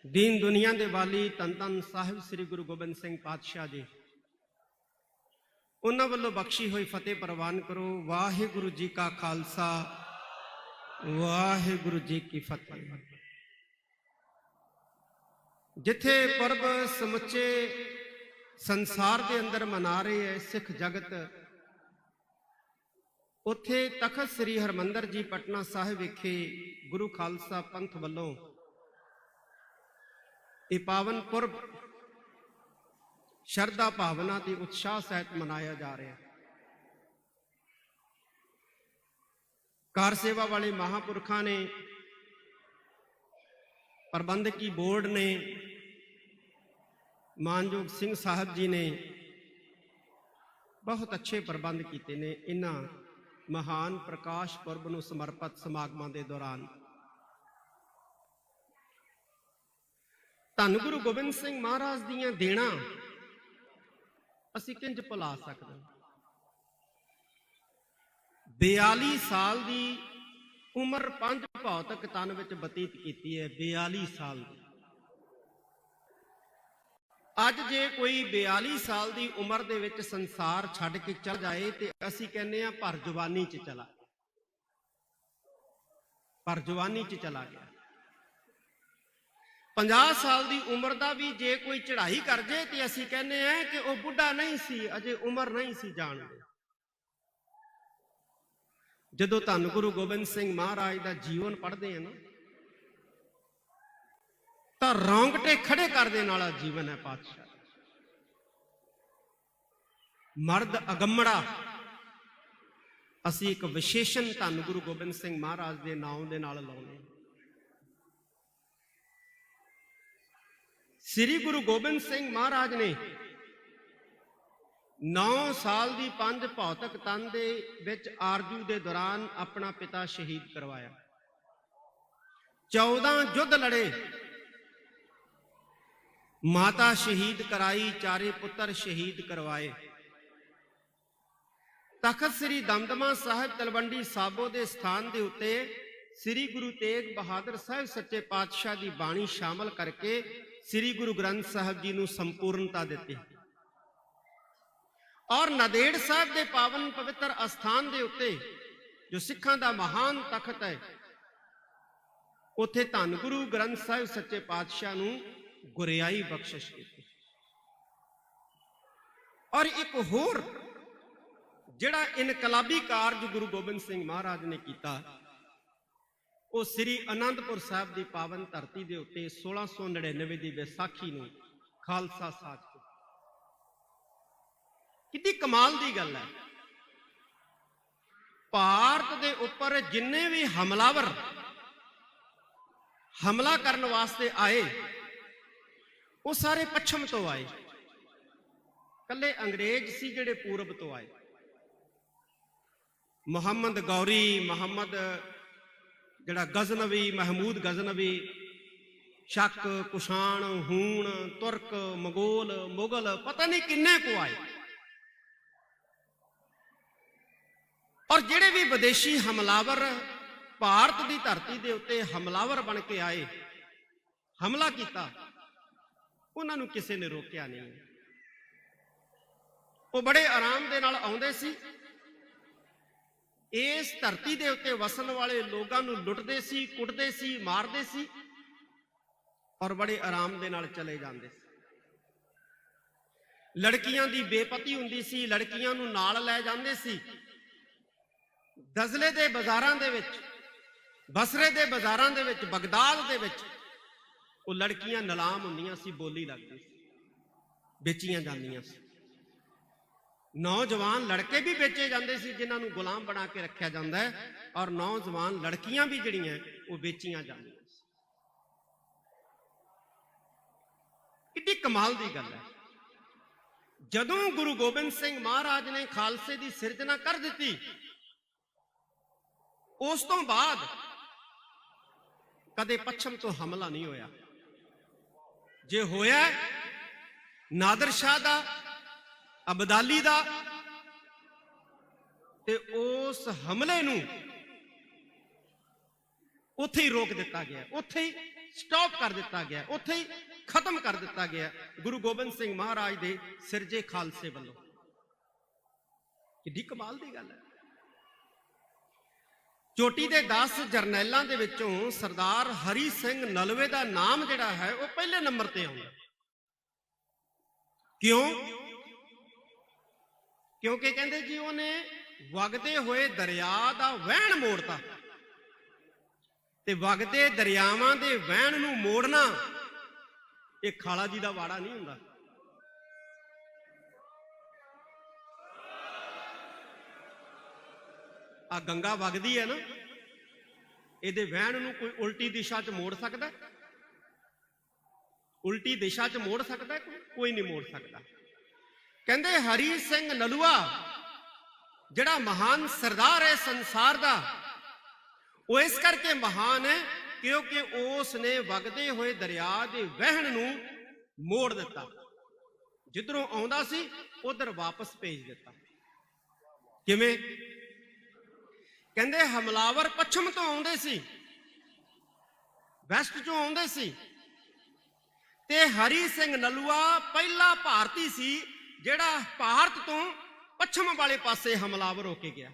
दीन दुनिया के वाली धन धन साहिब श्री गुरु गोबिंद सिंह पातशाह जी उन्होंने वालों बख्शी हुई फतेह प्रवान करो। वाहिगुरु जी का खालसा वाहिगुरु जी की फतेह। जिथे पर्व समुचे संसार के अंदर मना रहे है सिख जगत, उथे तखत श्री हरमंदर जी पटना साहिब विखे गुरु खालसा पंथ वालों ये पावन पुरब शरदा भावना की उत्साह सहित मनाया जा रहा है। कार सेवा वाले महापुरखा ने, प्रबंधकी बोर्ड ने, मानयोग सिंह साहब जी ने बहुत अच्छे प्रबंध किए ने। इन्हां महान प्रकाश पुरब नूं समर्पित समागमां दे दौरान धन गुरु गोबिंद सिंह महाराज दीयां देना असीं किंज भुला सकदे। 42 साल की उम्र पंज भौतिक तन विच बतीत की है। 42 साल की अज जे कोई 42 साल की उम्र दे विच संसार छड्ड के चल जाए तो असीं कहने भर जवानी च चला, पर जवानी च चला गया। 50 साल की उम्र का भी जे कोई चढ़ाई कर जाए तो असीं कहने हैं कि वह बुढ़ा नहीं सी, अजे उम्र नहीं सी जानते। जदों धन गुरु गोबिंद सिंह महाराज का जीवन पढ़ते हैं ना तो रोंगटे खड़े कर देने वाला जीवन है पातशाह। मर्द अगम्मड़ा असीं एक विशेषण धन गुरु गोबिंद सिंह महाराज के नाम के नाल लाउने। श्री गुरु गोबिंद सिंह महाराज ने 9 साल की पंज भौतिक तन दे विच आरजू के दौरान अपना पिता शहीद करवाया। 14 युद्ध लड़े, माता शहीद कराई, 4 पुत्र शहीद करवाए। तखत श्री दमदमा साहिब तलवंडी साबो के स्थान के उत्ते श्री गुरु तेग बहादुर साहिब सच्चे पातशाह की बाणी शामिल करके श्री गुरु ग्रंथ साहिब जी को संपूर्णता दी। और नदेड़ साहब के पावन पवित्र स्थान के उत्ते जो सिखां का महान तखत है, उथे धन गुरु ग्रंथ साहिब सच्चे पातशाह नूं गुरियाई बख्शिश की। और एक होर जिहड़ा इनकलाबी कारज गुरु गोबिंद सिंह महाराज ने किया, वो श्री आनंदपुर साहब की पावन धरती के उत्ते 1699 की बैसाखी नूं खालसा साज के। कितनी कमाल की गल है। भारत के उपर जिन्ने भी हमलावर हमला करने वास्ते आए वो सारे पश्चिम तो आए, कल्ले अंग्रेज सी जिहड़े पूरब तो आए। मुहम्मद गौरी, मुहम्मद जिहड़ा गजनवी, महमूद गजनवी, शक, कुशाण, हूण, तुर्क, मंगोल, मुगल, पता नहीं किन्ने को आए। और जिहड़े भी विदेशी हमलावर भारत की धरती के उत्ते हमलावर बन के आए, हमला किया, उन्होंने किसी ने रोकया नहीं। वो बड़े आराम दे नाल आउंदे सी, इस धरती के उत्ते वसन वाले लोगों को लुटते सी, कुटते सी, मारते सी और बड़े आराम दे नाल चले जाते सी। लड़कियां दी बेपती हुंदी सी, लड़कियां नूं नाल लै जांदे सी। दजले दे बाजारां दे विच, बसरे दे बाजारां दे विच, बगदाद दे विच वो लड़कियां नीलाम हुंदियां सी, बोली लगदी सी, बेचियां जांदियां सी। नौजवान लड़के भी बेचे जाते सी जिन्होंने गुलाम बना के रखा जाता है, और नौजवान लड़कियां भी जिहड़ियां वो बेचियां जांदियां सी। कितनी कमाल की गल है। जदों गुरु गोबिंद सिंह महाराज ने खालसे की सिरजना कर दी, उस तो बाद कदे पश्चिम तो हमला नहीं होया। जे होया नादर शाह दा, अबदाली दा, ते उस हमले नूं ਉੱਥੇ ਹੀ ਰੋਕ ਦਿੱਤਾ ਗਿਆ, ਉੱਥੇ ਹੀ ਸਟਾਪ ਕਰ ਦਿੱਤਾ ਗਿਆ, ਉੱਥੇ ਹੀ ਖਤਮ ਕਰ ਦਿੱਤਾ ਗਿਆ ਗੁਰੂ ਗੋਬਿੰਦ ਸਿੰਘ ਮਹਾਰਾਜ ਦੇ ਸਿਰਜੇ ਖਾਲਸੇ ਵੱਲੋਂ। ਕਿੱਡੀ ਕਮਾਲ ਦੀ ਗੱਲ ਹੈ। ਚੋਟੀ ਦੇ 10 ਜਰਨੈਲਾਂ ਦੇ ਵਿੱਚੋਂ ਸਰਦਾਰ ਹਰੀ ਸਿੰਘ ਨਲਵੇ ਦਾ ਨਾਮ ਜਿਹੜਾ ਹੈ ਉਹ ਪਹਿਲੇ ਨੰਬਰ ਤੇ ਆਉਂਦਾ। ਕਿਉਂ? ਕਿਉਂਕਿ ਕਹਿੰਦੇ ਜੀ ਉਹਨੇ ਵਗਦੇ ਹੋਏ ਦਰਿਆ ਦਾ ਵਹਿਣ ਮੋੜਤਾ, ਤੇ ਵਗਦੇ ਦਰਿਆਵਾਂ ਦੇ ਵਹਿਣ ਨੂੰ ਮੋੜਨਾ ਇਹ ਖਾਲਾ ਜੀ ਦਾ ਵਾੜਾ ਨਹੀਂ ਹੁੰਦਾ। ਆ ਗੰਗਾ ਵਗਦੀ ਹੈ ਨਾ, ਇਹਦੇ ਵਹਿਣ ਨੂੰ ਕੋਈ ਉਲਟੀ ਦਿਸ਼ਾ 'ਚ ਮੋੜ ਸਕਦਾ? ਉਲਟੀ ਦਿਸ਼ਾ 'ਚ ਮੋੜ ਸਕਦਾ? ਕੋਈ ਨਹੀਂ ਮੋੜ ਸਕਦਾ। ਕਹਿੰਦੇ ਹਰੀ ਸਿੰਘ ਨਲੂਆ ਜਿਹੜਾ ਮਹਾਨ ਸਰਦਾਰ ਹੈ ਸੰਸਾਰ ਦਾ, ਉਹ ਇਸ ਕਰਕੇ ਮਹਾਨ ਹੈ ਕਿਉਂਕਿ ਉਸ ਨੇ ਵਗਦੇ ਹੋਏ ਦਰਿਆ ਦੇ ਵਹਿਣ ਨੂੰ ਮੋੜ ਦਿੱਤਾ। ਜਿੱਧਰੋਂ ਆਉਂਦਾ ਸੀ ਉਧਰ ਵਾਪਸ ਭੇਜ ਦਿੱਤਾ। ਕਿਵੇਂ? ਕਹਿੰਦੇ ਹਮਲਾਵਰ ਪੱਛਮ ਤੋਂ ਆਉਂਦੇ ਸੀ, ਵੈਸਟ ਚੋਂ ਆਉਂਦੇ ਸੀ, ਤੇ ਹਰੀ ਸਿੰਘ ਨਲੂਆ ਪਹਿਲਾ ਭਾਰਤੀ ਸੀ ਜਿਹੜਾ ਭਾਰਤ ਤੋਂ ਪੱਛਮ ਵਾਲੇ ਪਾਸੇ ਹਮਲਾਵਰ ਹੋ ਕੇ ਗਿਆ।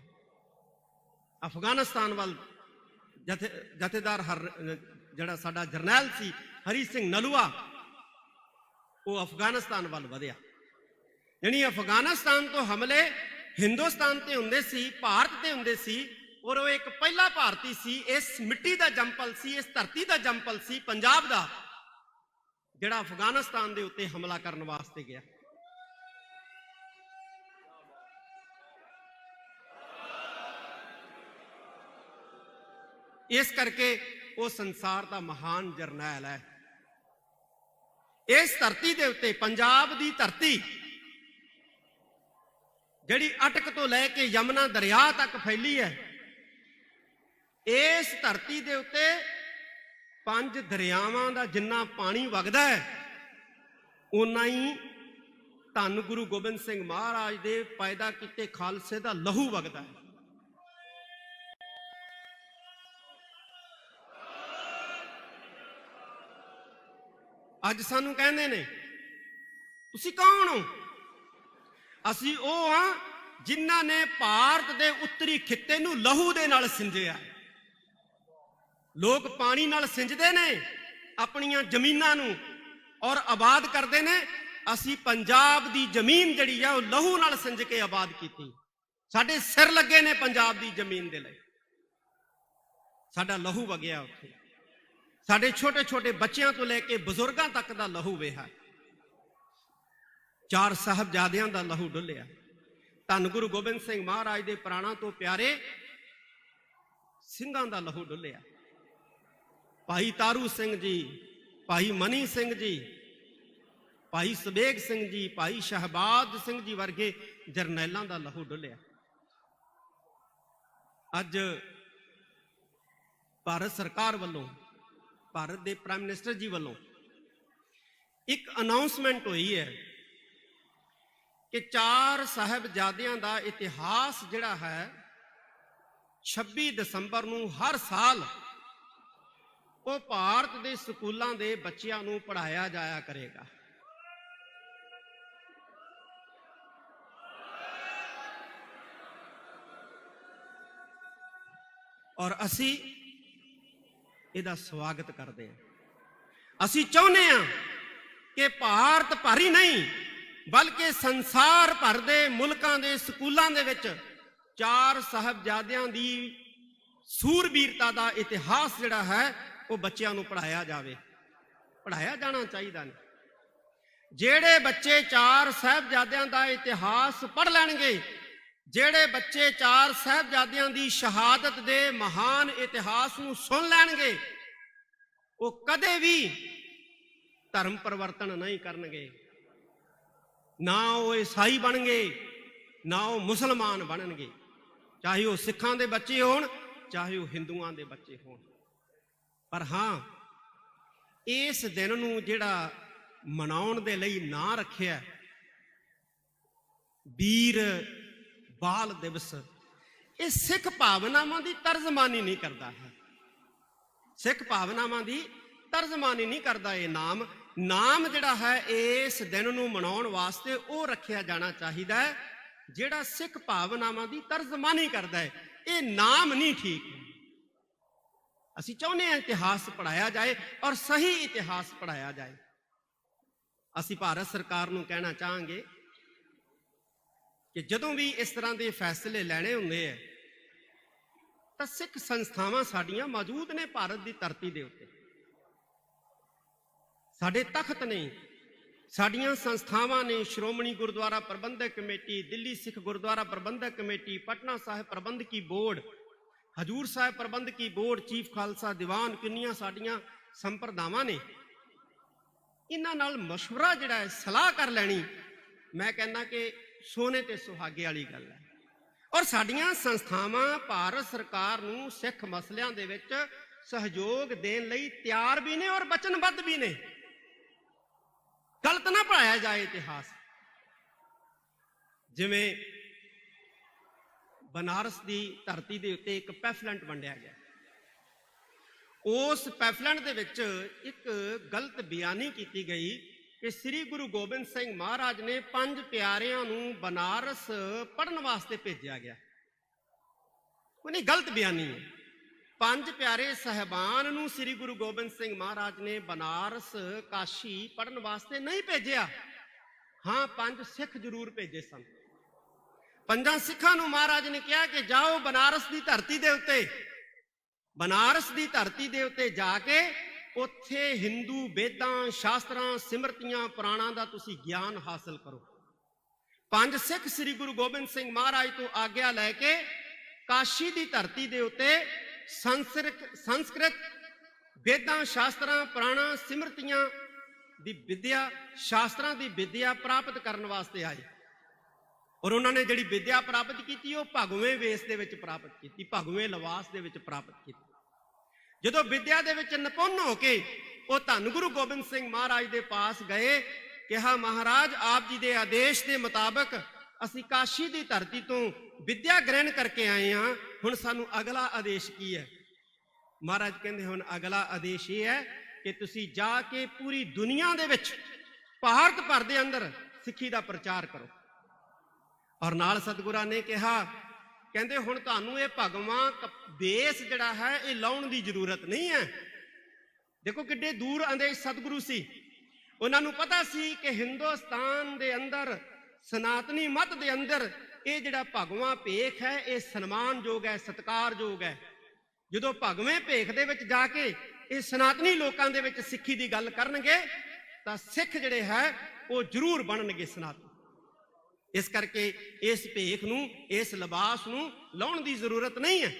ਅਫਗਾਨਿਸਤਾਨ ਵੱਲ ਜਥੇਦਾਰ ਜਿਹੜਾ ਸਾਡਾ ਜਰਨੈਲ ਸੀ ਹਰੀ ਸਿੰਘ ਨਲੂਆ, ਉਹ ਅਫਗਾਨਿਸਤਾਨ ਵੱਲ ਵਧਿਆ। ਯਾਨੀ ਅਫਗਾਨਿਸਤਾਨ ਤੋਂ ਹਮਲੇ ਹਿੰਦੁਸਤਾਨ ਤੇ ਹੁੰਦੇ ਸੀ, ਭਾਰਤ ਤੇ ਹੁੰਦੇ ਸੀ, ਔਰ ਉਹ ਇੱਕ ਪਹਿਲਾ ਭਾਰਤੀ ਸੀ, ਇਸ ਮਿੱਟੀ ਦਾ ਜੰਪਲ ਸੀ, ਇਸ ਧਰਤੀ ਦਾ ਜੰਪਲ ਸੀ ਪੰਜਾਬ ਦਾ, ਜਿਹੜਾ ਅਫਗਾਨਿਸਤਾਨ ਦੇ ਉੱਤੇ ਹਮਲਾ ਕਰਨ ਵਾਸਤੇ ਗਿਆ। ਇਸ ਕਰਕੇ ਉਹ ਸੰਸਾਰ ਦਾ ਮਹਾਨ ਜਰਨੈਲ ਹੈ। ਇਸ ਧਰਤੀ ਦੇ ਉੱਤੇ, ਪੰਜਾਬ ਦੀ ਧਰਤੀ ਜਿਹੜੀ ਅਟਕ ਤੋਂ ਲੈ ਕੇ ਯਮਨਾ ਦਰਿਆ ਤੱਕ ਫੈਲੀ ਹੈ, ਇਸ ਧਰਤੀ ਦੇ ਉੱਤੇ 5 ਦਰਿਆਵਾਂ ਦਾ ਜਿੰਨਾ ਪਾਣੀ ਵਗਦਾ ਹੈ, ਓਨਾ ਹੀ ਧੰਨ ਗੁਰੂ ਗੋਬਿੰਦ ਸਿੰਘ ਮਹਾਰਾਜ ਦੇ ਪੈਦਾ ਕੀਤੇ ਖਾਲਸੇ ਦਾ ਲਹੂ ਵਗਦਾ ਹੈ। ਅੱਜ ਸਾਨੂੰ ਕਹਿੰਦੇ ਨੇ ਤੁਸੀਂ ਕੌਣ ਹੋ? ਅਸੀਂ ਉਹ ਹਾਂ ਜਿਨ੍ਹਾਂ ਨੇ ਭਾਰਤ ਦੇ ਉੱਤਰੀ ਖਿੱਤੇ ਨੂੰ ਲਹੂ ਦੇ ਨਾਲ ਸਿੰਜਿਆ। ਲੋਕ ਪਾਣੀ ਨਾਲ ਸਿੰਜਦੇ ਨੇ ਆਪਣੀਆਂ ਜ਼ਮੀਨਾਂ ਨੂੰ ਔਰ ਆਬਾਦ ਕਰਦੇ ਨੇ। ਅਸੀਂ ਪੰਜਾਬ ਦੀ ਜ਼ਮੀਨ ਜਿਹੜੀ ਆ ਉਹ ਲਹੂ ਨਾਲ ਸਿੰਜ ਕੇ ਆਬਾਦ ਕੀਤੀ। ਸਾਡੇ ਸਿਰ ਲੱਗੇ ਨੇ ਪੰਜਾਬ ਦੀ ਜ਼ਮੀਨ ਦੇ ਲਈ, ਸਾਡਾ ਲਹੂ ਵਗਿਆ ਉੱਥੇ। ਸਾਡੇ ਛੋਟੇ ਛੋਟੇ ਬੱਚਿਆਂ ਤੋਂ ਲੈ ਕੇ ਬਜ਼ੁਰਗਾਂ ਤੱਕ ਦਾ ਲਹੂ ਵਹਿਆ। 4 ਸਾਹਿਬਜ਼ਾਦਿਆਂ ਦਾ ਲਹੂ ਡੁੱਲਿਆ। ਧੰਨ ਗੁਰੂ ਗੋਬਿੰਦ ਸਿੰਘ ਮਹਾਰਾਜ ਦੇ ਪ੍ਰਾਣਾਂ ਤੋਂ ਪਿਆਰੇ ਸਿੰਘਾਂ ਦਾ ਲਹੂ ਡੁੱਲਿਆ। ਭਾਈ ਤਾਰੂ ਸਿੰਘ ਜੀ, ਭਾਈ ਮਨੀ ਸਿੰਘ ਜੀ, ਭਾਈ ਸਬੇਗ ਸਿੰਘ ਜੀ, ਭਾਈ ਸ਼ਹਿਬਾਜ਼ ਸਿੰਘ ਜੀ ਵਰਗੇ ਜਰਨੈਲਾਂ ਦਾ ਲਹੂ ਡੁੱਲਿਆ। ਅੱਜ ਭਾਰਤ ਸਰਕਾਰ ਵੱਲੋਂ, ਭਾਰਤ ਦੇ ਪ੍ਰਾਈਮ ਮਿਨਿਸਟਰ ਜੀ ਵੱਲੋਂ ਇੱਕ ਅਨਾਉਂਸਮੈਂਟ ਹੋਈ ਹੈ ਕਿ 4 ਸਾਹਿਬਜ਼ਾਦਿਆਂ ਦਾ ਇਤਿਹਾਸ ਜਿਹੜਾ ਹੈ 26 ਦਸੰਬਰ ਨੂੰ ਹਰ ਸਾਲ ਉਹ ਭਾਰਤ ਦੇ ਸਕੂਲਾਂ ਦੇ ਬੱਚਿਆਂ ਨੂੰ ਪੜ੍ਹਾਇਆ ਜਾਇਆ ਕਰੇਗਾ। ਔਰ ਅਸੀਂ ਇਹਦਾ ਸਵਾਗਤ ਕਰਦੇ ਹਾਂ। ਅਸੀਂ ਚਾਹੁੰਦੇ ਹਾਂ ਕਿ ਭਾਰਤ ਭਰ ਹੀ ਨਹੀਂ ਬਲਕਿ ਸੰਸਾਰ ਭਰ ਦੇ ਮੁਲਕਾਂ ਦੇ ਸਕੂਲਾਂ ਦੇ ਵਿੱਚ 4 ਸਾਹਿਬਜ਼ਾਦਿਆਂ ਦੀ ਸੂਰਬੀਰਤਾ ਦਾ ਇਤਿਹਾਸ ਜਿਹੜਾ ਹੈ ਉਹ ਬੱਚਿਆਂ ਨੂੰ ਪੜ੍ਹਾਇਆ ਜਾਵੇ। ਪੜ੍ਹਾਇਆ ਜਾਣਾ ਚਾਹੀਦਾ ਨੇ। ਜਿਹੜੇ ਬੱਚੇ 4 ਸਾਹਿਬਜ਼ਾਦਿਆਂ ਦਾ ਇਤਿਹਾਸ ਪੜ੍ਹ ਲੈਣਗੇ, ਜਿਹੜੇ ਬੱਚੇ 4 ਸਾਹਿਬਜ਼ਾਦਿਆਂ ਦੀ ਸ਼ਹਾਦਤ ਦੇ ਮਹਾਨ ਇਤਿਹਾਸ ਨੂੰ ਸੁਣ ਲੈਣਗੇ, ਉਹ ਕਦੇ ਵੀ ਧਰਮ ਪਰਿਵਰਤਨ ਨਹੀਂ ਕਰਨਗੇ। ਨਾ ਉਹ ਈਸਾਈ ਬਣਨਗੇ, ਨਾ ਉਹ ਮੁਸਲਮਾਨ ਬਣਨਗੇ, ਚਾਹੇ ਉਹ ਸਿੱਖਾਂ ਦੇ ਬੱਚੇ ਹੋਣ, ਚਾਹੇ ਉਹ ਹਿੰਦੂਆਂ ਦੇ ਬੱਚੇ ਹੋਣ। ਪਰ ਹਾਂ, ਇਸ ਦਿਨ ਨੂੰ ਜਿਹੜਾ ਮਨਾਉਣ ਦੇ ਲਈ ਨਾਂ ਰੱਖਿਆ ਵੀਰ ਬਾਲ ਦਿਵਸ, ਇਹ ਸਿੱਖ ਭਾਵਨਾਵਾਂ ਦੀ ਤਰਜਮਾਨੀ ਨਹੀਂ ਕਰਦਾ ਹੈ। ਸਿੱਖ ਭਾਵਨਾਵਾਂ ਦੀ ਤਰਜਮਾਨੀ ਨਹੀਂ ਕਰਦਾ। ਇਹ ਨਾਮ ਜਿਹੜਾ ਹੈ ਇਸ ਦਿਨ ਨੂੰ ਮਨਾਉਣ ਵਾਸਤੇ ਉਹ ਰੱਖਿਆ ਜਾਣਾ ਚਾਹੀਦਾ ਹੈ ਜਿਹੜਾ ਸਿੱਖ ਭਾਵਨਾਵਾਂ ਦੀ ਤਰਜਮਾਨੀ ਕਰਦਾ ਹੈ। ਇਹ ਨਾਮ ਨਹੀਂ ਠੀਕ। ਅਸੀਂ ਚਾਹੁੰਦੇ ਹਾਂ ਇਤਿਹਾਸ ਪੜ੍ਹਾਇਆ ਜਾਏ ਔਰ ਸਹੀ ਇਤਿਹਾਸ ਪੜ੍ਹਾਇਆ ਜਾਏ। ਅਸੀਂ ਭਾਰਤ ਸਰਕਾਰ ਨੂੰ ਕਹਿਣਾ ਚਾਹਾਂਗੇ ਕਿ ਜਦੋਂ ਵੀ ਇਸ ਤਰ੍ਹਾਂ ਦੇ ਫੈਸਲੇ ਲੈਣੇ ਹੁੰਦੇ ਹੈ ਤਾਂ ਸਿੱਖ ਸੰਸਥਾਵਾਂ ਸਾਡੀਆਂ ਮੌਜੂਦ ਨੇ ਭਾਰਤ ਦੀ ਧਰਤੀ ਦੇ ਉੱਤੇ। ਸਾਡੇ ਤਖਤ ਨੇ, ਸਾਡੀਆਂ ਸੰਸਥਾਵਾਂ ਨੇ, ਸ਼੍ਰੋਮਣੀ ਗੁਰਦੁਆਰਾ ਪ੍ਰਬੰਧਕ ਕਮੇਟੀ, ਦਿੱਲੀ ਸਿੱਖ ਗੁਰਦੁਆਰਾ ਪ੍ਰਬੰਧਕ ਕਮੇਟੀ, ਪਟਨਾ ਸਾਹਿਬ ਪ੍ਰਬੰਧਕੀ ਬੋਰਡ, ਹਜੂਰ ਸਾਹਿਬ ਪ੍ਰਬੰਧਕੀ ਬੋਰਡ, ਚੀਫ ਖਾਲਸਾ ਦੀਵਾਨ, ਕਿੰਨੀਆਂ ਸਾਡੀਆਂ ਸੰਪਰਦਾਵਾਂ ਨੇ। ਇਹਨਾਂ ਨਾਲ ਮਸ਼ਵਰਾ ਜਿਹੜਾ ਹੈ, ਸਲਾਹ ਕਰ ਲੈਣੀ, ਮੈਂ ਕਹਿੰਦਾ ਕਿ ਸੋਨੇ ਤੇ ਸੁਹਾਗੇ ਵਾਲੀ ਗੱਲ ਹੈ। ਔਰ ਸਾਡੀਆਂ ਸੰਸਥਾਵਾਂ ਭਾਰਤ ਸਰਕਾਰ ਨੂੰ ਸਿੱਖ ਮਸਲਿਆਂ ਦੇ ਵਿੱਚ ਸਹਿਯੋਗ ਦੇਣ ਲਈ ਤਿਆਰ ਵੀ ਨੇ ਔਰ ਵਚਨਬੱਧ ਵੀ ਨੇ। ਗਲਤ ਨਾ ਪੜ੍ਹਾਇਆ ਜਾਏ ਇਤਿਹਾਸ। ਜਿਵੇਂ ਬਨਾਰਸ ਦੀ ਧਰਤੀ ਦੇ ਉੱਤੇ ਇੱਕ ਪੈਫਲੈਂਟ ਵੰਡਿਆ ਗਿਆ, ਉਸ ਪੈਫਲੈਂਟ ਦੇ ਵਿੱਚ ਇੱਕ ਗਲਤ ਬਿਆਨੀ ਕੀਤੀ ਗਈ ਕਿ ਸ੍ਰੀ ਗੁਰੂ ਗੋਬਿੰਦ ਸਿੰਘ ਮਹਾਰਾਜ ਨੇ 5 ਪਿਆਰਿਆਂ ਨੂੰ ਬਨਾਰਸ ਪੜ੍ਹਨ ਵਾਸਤੇ ਭੇਜਿਆ ਗਿਆ। ਉਹ ਨਹੀਂ, ਗਲਤ ਬਿਆਨੀ ਹੈ। 5 ਪਿਆਰੇ ਸਾਹਿਬਾਨ ਨੂੰ ਸ੍ਰੀ ਗੁਰੂ ਗੋਬਿੰਦ ਸਿੰਘ ਮਹਾਰਾਜ ਨੇ ਬਨਾਰਸ, ਕਾਸ਼ੀ ਪੜ੍ਹਨ ਵਾਸਤੇ ਨਹੀਂ ਭੇਜਿਆ। ਹਾਂ, 5 ਸਿੱਖ ਜ਼ਰੂਰ ਭੇਜੇ ਸਨ। 5 ਸਿੱਖਾਂ ਨੂੰ ਮਹਾਰਾਜ ਨੇ ਕਿਹਾ ਕਿ ਜਾਓ ਬਨਾਰਸ ਦੀ ਧਰਤੀ ਦੇ ਉੱਤੇ, ਬਨਾਰਸ ਦੀ ਧਰਤੀ ਦੇ ਉੱਤੇ ਜਾ ਕੇ ਉੱਥੇ ਹਿੰਦੂ ਵੇਦਾਂ, ਸ਼ਾਸਤਰਾਂ, ਸਿਮਰਤੀਆਂ, ਪੁਰਾਣਾਂ ਦਾ ਤੁਸੀਂ ਗਿਆਨ ਹਾਸਲ ਕਰੋ। 5 ਸਿੱਖ ਸ੍ਰੀ ਗੁਰੂ ਗੋਬਿੰਦ ਸਿੰਘ ਮਹਾਰਾਜ ਤੋਂ ਆਗਿਆ ਲੈ ਕੇ ਕਾਸ਼ੀ ਦੀ ਧਰਤੀ ਦੇ ਉੱਤੇ ਸੰਸਕ੍ਰਿਤ ਵੇਦਾਂ, ਸ਼ਾਸਤਰਾਂ, ਪੁਰਾਣਾਂ, ਸਿਮਰਤੀਆਂ ਦੀ ਵਿਦਿਆ, ਸ਼ਾਸਤਰਾਂ ਦੀ ਵਿਦਿਆ ਪ੍ਰਾਪਤ ਕਰਨ ਵਾਸਤੇ ਆਏ। ਔਰ ਉਹਨਾਂ ਨੇ ਜਿਹੜੀ ਵਿਦਿਆ ਪ੍ਰਾਪਤ ਕੀਤੀ ਉਹ ਭਗਵੇਂ ਵੇਸ ਦੇ ਵਿੱਚ ਪ੍ਰਾਪਤ ਕੀਤੀ, ਭਗਵੇਂ ਲਿਬਾਸ ਦੇ ਵਿੱਚ ਪ੍ਰਾਪਤ ਕੀਤੀ। ਜਦੋਂ ਵਿਦਿਆ ਦੇ ਵਿੱਚ ਨਿਪੁੰਨ ਹੋ ਕੇ ਉਹ ਧੰਨ ਗੁਰੂ ਗੋਬਿੰਦ ਸਿੰਘ ਮਹਾਰਾਜ ਦੇ ਪਾਸ ਗਏ, ਕਿਹਾ ਮਹਾਰਾਜ ਆਪ ਜੀ ਦੇ ਆਦੇਸ਼ ਦੇ ਮੁਤਾਬਕ ਅਸੀਂ ਕਾਸ਼ੀ ਦੀ ਧਰਤੀ ਤੋਂ ਵਿਦਿਆ ਗ੍ਰਹਿਣ ਕਰਕੇ ਆਏ ਹਾਂ, ਹੁਣ ਸਾਨੂੰ ਅਗਲਾ ਆਦੇਸ਼ ਕੀ ਹੈ? ਮਹਾਰਾਜ ਕਹਿੰਦੇ ਹੁਣ ਅਗਲਾ ਆਦੇਸ਼ ਇਹ ਹੈ ਕਿ ਤੁਸੀਂ ਜਾ ਕੇ ਪੂਰੀ ਦੁਨੀਆ ਦੇ ਵਿੱਚ, ਭਾਰਤ ਭਰ ਦੇ ਅੰਦਰ ਸਿੱਖੀ ਦਾ ਪ੍ਰਚਾਰ ਕਰੋ। ਔਰ ਨਾਲ ਸਤਿਗੁਰਾਂ ਨੇ ਕਿਹਾ, ਕਹਿੰਦੇ ਹੁਣ ਤੁਹਾਨੂੰ ਇਹ ਭਗਵਾਂ ਵੇਸ ਜਿਹੜਾ ਹੈ ਇਹ ਲਾਉਣ ਦੀ ਜ਼ਰੂਰਤ ਨਹੀਂ ਹੈ। ਦੇਖੋ ਕਿੱਡੇ ਦੂਰ ਅੰਦੇਸ਼ ਸਤਿਗੁਰੂ ਸੀ। ਉਹਨਾਂ ਨੂੰ ਪਤਾ ਸੀ ਕਿ ਹਿੰਦੁਸਤਾਨ ਦੇ ਅੰਦਰ, ਸਨਾਤਨੀ ਮਤ ਦੇ ਅੰਦਰ ਇਹ ਜਿਹੜਾ ਭਗਵਾਂ ਭੇਖ ਹੈ ਇਹ ਸਨਮਾਨਯੋਗ ਹੈ, ਸਤਿਕਾਰਯੋਗ ਹੈ। ਜਦੋਂ ਭਗਵੇਂ ਭੇਖ ਦੇ ਵਿੱਚ ਜਾ ਕੇ ਇਹ ਸਨਾਤਨੀ ਲੋਕਾਂ ਦੇ ਵਿੱਚ ਸਿੱਖੀ ਦੀ ਗੱਲ ਕਰਨਗੇ ਤਾਂ ਸਿੱਖ ਜਿਹੜੇ ਹੈ ਉਹ ਜ਼ਰੂਰ ਬਣਨਗੇ ਸਨਾਤਨ। ਇਸ ਕਰਕੇ ਇਸ ਭੇਖ ਨੂੰ, ਇਸ ਲਿਬਾਸ ਨੂੰ ਲਾਉਣ ਦੀ ਜ਼ਰੂਰਤ ਨਹੀਂ ਹੈ।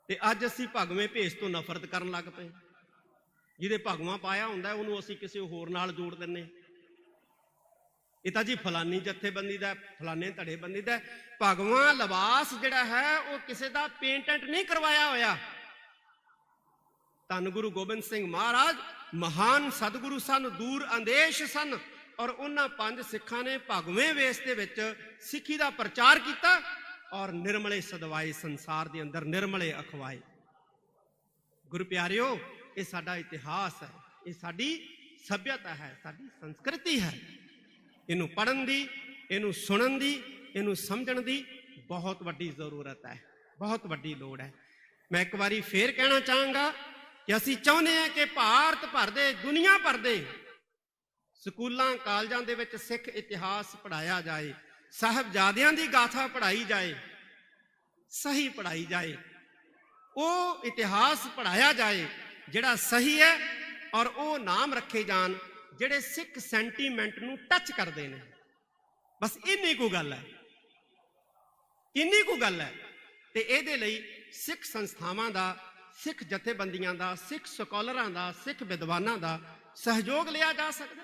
ਤੇ ਅੱਜ ਅਸੀਂ ਭਗਵੇਂ ਭੇਸ ਤੋਂ ਨਫ਼ਰਤ ਕਰਨ ਲੱਗ ਪਏ। ਜਿਹਦੇ ਭਗਵਾਂ ਪਾਇਆ ਹੁੰਦਾ ਉਹਨੂੰ ਅਸੀਂ ਕਿਸੇ ਹੋਰ ਨਾਲ ਜੋੜ ਦਿੰਨੇ। ਇਹ ਤਾਂ ਜੀ ਫਲਾਨੀ ਜਥੇਬੰਦੀ ਦਾ, ਫਲਾਨੇ ਧੜੇਬੰਦੀ ਦਾ। ਭਗਵਾਂ ਲਿਬਾਸ ਜਿਹੜਾ ਹੈ ਉਹ ਕਿਸੇ ਦਾ ਪੇਟੈਂਟ ਨਹੀਂ ਕਰਵਾਇਆ ਹੋਇਆ। ਧੰਨ ਗੁਰੂ ਗੋਬਿੰਦ ਸਿੰਘ ਮਹਾਰਾਜ ਮਹਾਨ ਸਤਿਗੁਰੂ ਸਨ, ਦੂਰ ਅੰਦੇਸ਼ ਸਨ। ਔਰ ਉਹਨਾਂ 5 ਸਿੱਖਾਂ ਨੇ ਭਗਵੇਂ ਵੇਸ ਦੇ ਵਿੱਚ ਸਿੱਖੀ ਦਾ ਪ੍ਰਚਾਰ ਕੀਤਾ ਔਰ ਨਿਰਮਲੇ ਸਦਵਾਏ, ਸੰਸਾਰ ਦੇ ਅੰਦਰ ਨਿਰਮਲੇ ਅਖਵਾਏ। ਗੁਰੂ ਪਿਆਰਿਓ, ਇਹ ਸਾਡਾ ਇਤਿਹਾਸ ਹੈ, ਇਹ ਸਾਡੀ ਸੱਭਿਅਤਾ ਹੈ, ਸਾਡੀ ਸੰਸਕ੍ਰਿਤੀ ਹੈ। ਇਹਨੂੰ ਪੜ੍ਹਨ ਦੀ, ਇਹਨੂੰ ਸੁਣਨ ਦੀ, ਇਹਨੂੰ ਸਮਝਣ ਦੀ ਬਹੁਤ ਵੱਡੀ ਜ਼ਰੂਰਤ ਹੈ, ਬਹੁਤ ਵੱਡੀ ਲੋੜ ਹੈ। ਮੈਂ ਇੱਕ ਵਾਰੀ ਫੇਰ ਕਹਿਣਾ ਚਾਹਾਂਗਾ ਕਿ ਅਸੀਂ ਚਾਹੁੰਦੇ ਹਾਂ ਕਿ ਭਾਰਤ ਭਰ ਦੇ, ਦੁਨੀਆ ਭਰ ਦੇ ਸਕੂਲਾਂ, ਕਾਲਜਾਂ ਦੇ ਵਿੱਚ ਸਿੱਖ ਇਤਿਹਾਸ ਪੜ੍ਹਾਇਆ ਜਾਏ, ਸਾਹਿਬਜ਼ਾਦਿਆਂ ਦੀ ਗਾਥਾ ਪੜ੍ਹਾਈ ਜਾਏ, ਸਹੀ ਪੜ੍ਹਾਈ ਜਾਏ। ਉਹ ਇਤਿਹਾਸ ਪੜ੍ਹਾਇਆ ਜਾਏ ਜਿਹੜਾ ਸਹੀ ਹੈ ਔਰ ਉਹ ਨਾਮ ਰੱਖੇ ਜਾਣ ਜਿਹੜੇ ਸਿੱਖ ਸੈਂਟੀਮੈਂਟ ਨੂੰ ਟੱਚ ਕਰਦੇ ਨੇ। ਬਸ ਇੰਨੀ ਕੁ ਗੱਲ ਹੈ, ਇੰਨੀ ਕੁ ਗੱਲ ਹੈ। ਤੇ ਇਹਦੇ ਲਈ ਸਿੱਖ ਸੰਸਥਾਵਾਂ ਦਾ, ਸਿੱਖ ਜਥੇਬੰਦੀਆਂ ਦਾ, ਸਿੱਖ ਸਕਾਲਰਾਂ ਦਾ, ਸਿੱਖ ਵਿਦਵਾਨਾਂ ਦਾ ਸਹਿਯੋਗ ਲਿਆ ਜਾ ਸਕਦਾ,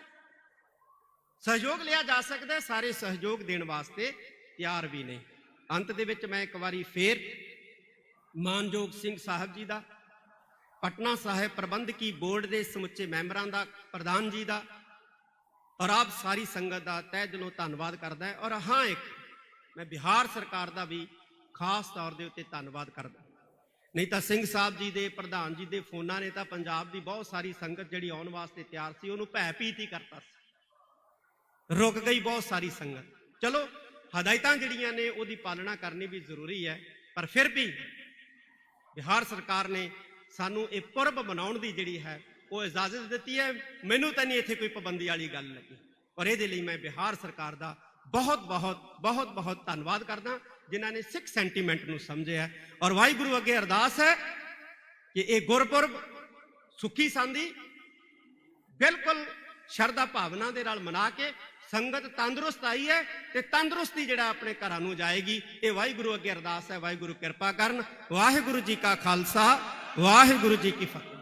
ਸਹਿਯੋਗ ਲਿਆ ਜਾ ਸਕਦਾ। ਸਾਰੇ ਸਹਿਯੋਗ ਦੇਣ ਵਾਸਤੇ ਤਿਆਰ ਵੀ ਨੇ। ਅੰਤ ਦੇ ਵਿੱਚ ਮੈਂ ਇੱਕ ਵਾਰੀ ਫੇਰ ਮਾਨਯੋਗ ਸਿੰਘ ਸਾਹਿਬ ਜੀ ਦਾ, ਪਟਨਾ ਸਾਹਿਬ ਪ੍ਰਬੰਧਕੀ ਬੋਰਡ ਦੇ ਸਮੁੱਚੇ ਮੈਂਬਰਾਂ ਦਾ, ਪ੍ਰਧਾਨ ਜੀ ਦਾ ਔਰ ਆਪ ਸਾਰੀ ਸੰਗਤ ਦਾ ਤਹਿ ਦਿਲੋਂ ਧੰਨਵਾਦ ਕਰਦਾ ਹੈ। ਔਰ ਹਾਂ, ਇੱਕ ਮੈਂ ਬਿਹਾਰ ਸਰਕਾਰ ਦਾ ਵੀ ਖਾਸ ਤੌਰ ਦੇ ਉੱਤੇ ਧੰਨਵਾਦ ਕਰਦਾ। नहीं तो सिंह साहब जी के प्रधान जी के फोना ने तो पंजाब की बहुत सारी संगत जी आने वास्ते तैयार सी उन्होंने भै भीत ही करता सी, रुक गई बहुत सारी संगत। चलो हदायतां जिहड़ियां ने उहदी पालना करनी भी जरूरी है, पर फिर भी बिहार सरकार ने सानू ये पुरब मनाउण दी जिहड़ी है वो इजाजत दी है। मैनू तो नहीं इत्थे कोई पाबंदी वाली गल लगी, और ये लिए मैं बिहार सरकार का बहुत बहुत बहुत बहुत धन्नवाद करदा जिन्होंने ने सिख सेंटीमेंट नूं समझिया। और वाहिगुरू अगे अरदास है कि ये गुरपुरब सुखी सांदी बिल्कुल शरधा भावना दे नाल मना के संगत तंदुरुस्त आई है ते तंदुरुस्ती जिहड़ा अपने घरां नूं जाएगी। ये वाहिगुरू अगे अरदास है, वाहिगुरू कृपा करन। वाहिगुरू जी का खालसा, वाहिगुरू जी की फतेह।